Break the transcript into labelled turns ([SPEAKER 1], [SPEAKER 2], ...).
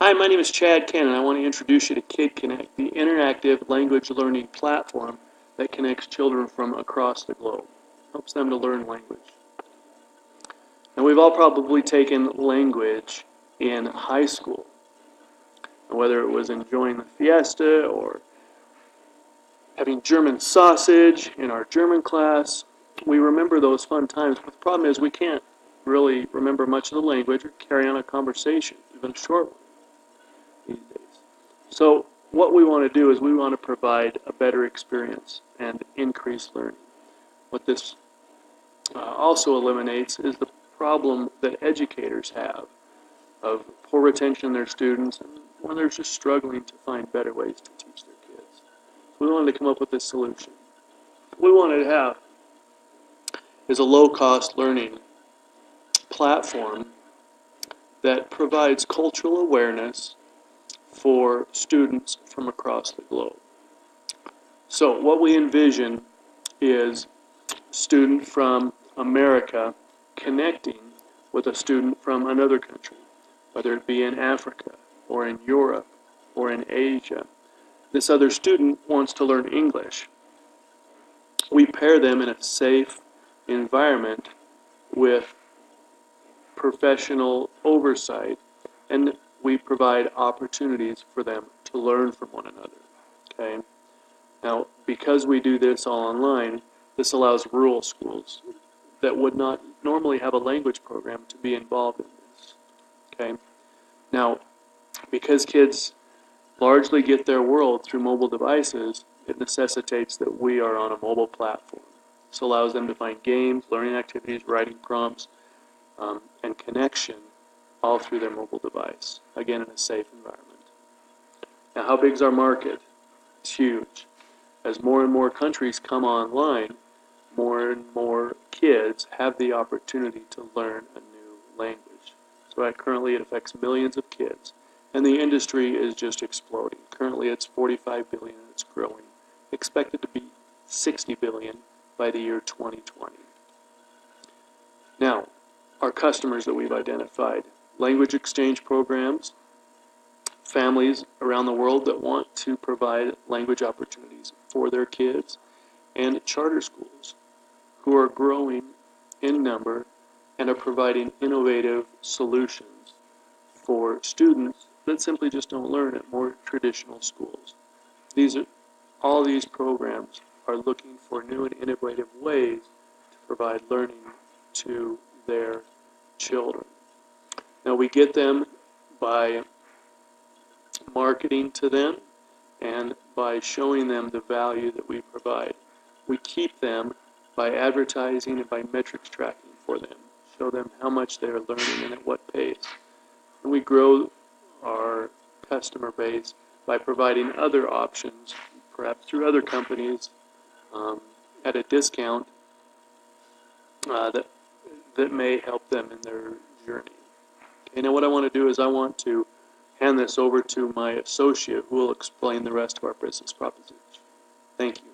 [SPEAKER 1] Hi, my name is Chad Cannon. I want to introduce you to KidConnect, the interactive language learning platform that connects children from across the globe. Helps them to learn language. Now, we've all probably taken language in high school, whether it was enjoying the fiesta or having German sausage in our German class. We remember those fun times, but the problem is we can't really remember much of the language or carry on a conversation, even a short one, these days. So what we want to do is we want to provide a better experience and increase learning. What this also eliminates is the problem that educators have of poor retention of their students and when they're just struggling to find better ways to teach their kids. So we wanted to come up with this solution. What we wanted to have is a low-cost learning platform that provides cultural awareness for students from across the globe. So what we envision is a student from America connecting with a student from another country, whether it be in Africa or in Europe or in Asia. This other student wants to learn English. We pair them in a safe environment with professional oversight, and we provide opportunities for them to learn from one another. Okay? Now, because we do this all online, this allows rural schools that would not normally have a language program to be involved in this. Okay? Now, because kids largely get their world through mobile devices, it necessitates that we are on a mobile platform. This allows them to find games, learning activities, writing prompts, and connection all through their mobile device, again in a safe environment. Now, how big is our market? It's huge. As more and more countries come online, more and more kids have the opportunity to learn a new language. So currently it affects millions of kids, and the industry is just exploding. Currently it's 45 billion and it's growing, expected to be 60 billion by the year 2020. Now, our customers that we've identified: language exchange programs, families around the world that want to provide language opportunities for their kids, and charter schools who are growing in number and are providing innovative solutions for students that simply just don't learn at more traditional schools. All these programs are looking for new and innovative ways to provide learning to their children. Now, we get them by marketing to them and by showing them the value that we provide. We keep them by advertising and by metrics tracking for them, show them how much they are learning and at what pace. And we grow our customer base by providing other options, perhaps through other companies, at a discount that may help them in their journey. Okay, now what I want to do is I want to hand this over to my associate who will explain the rest of our business proposition. Thank you.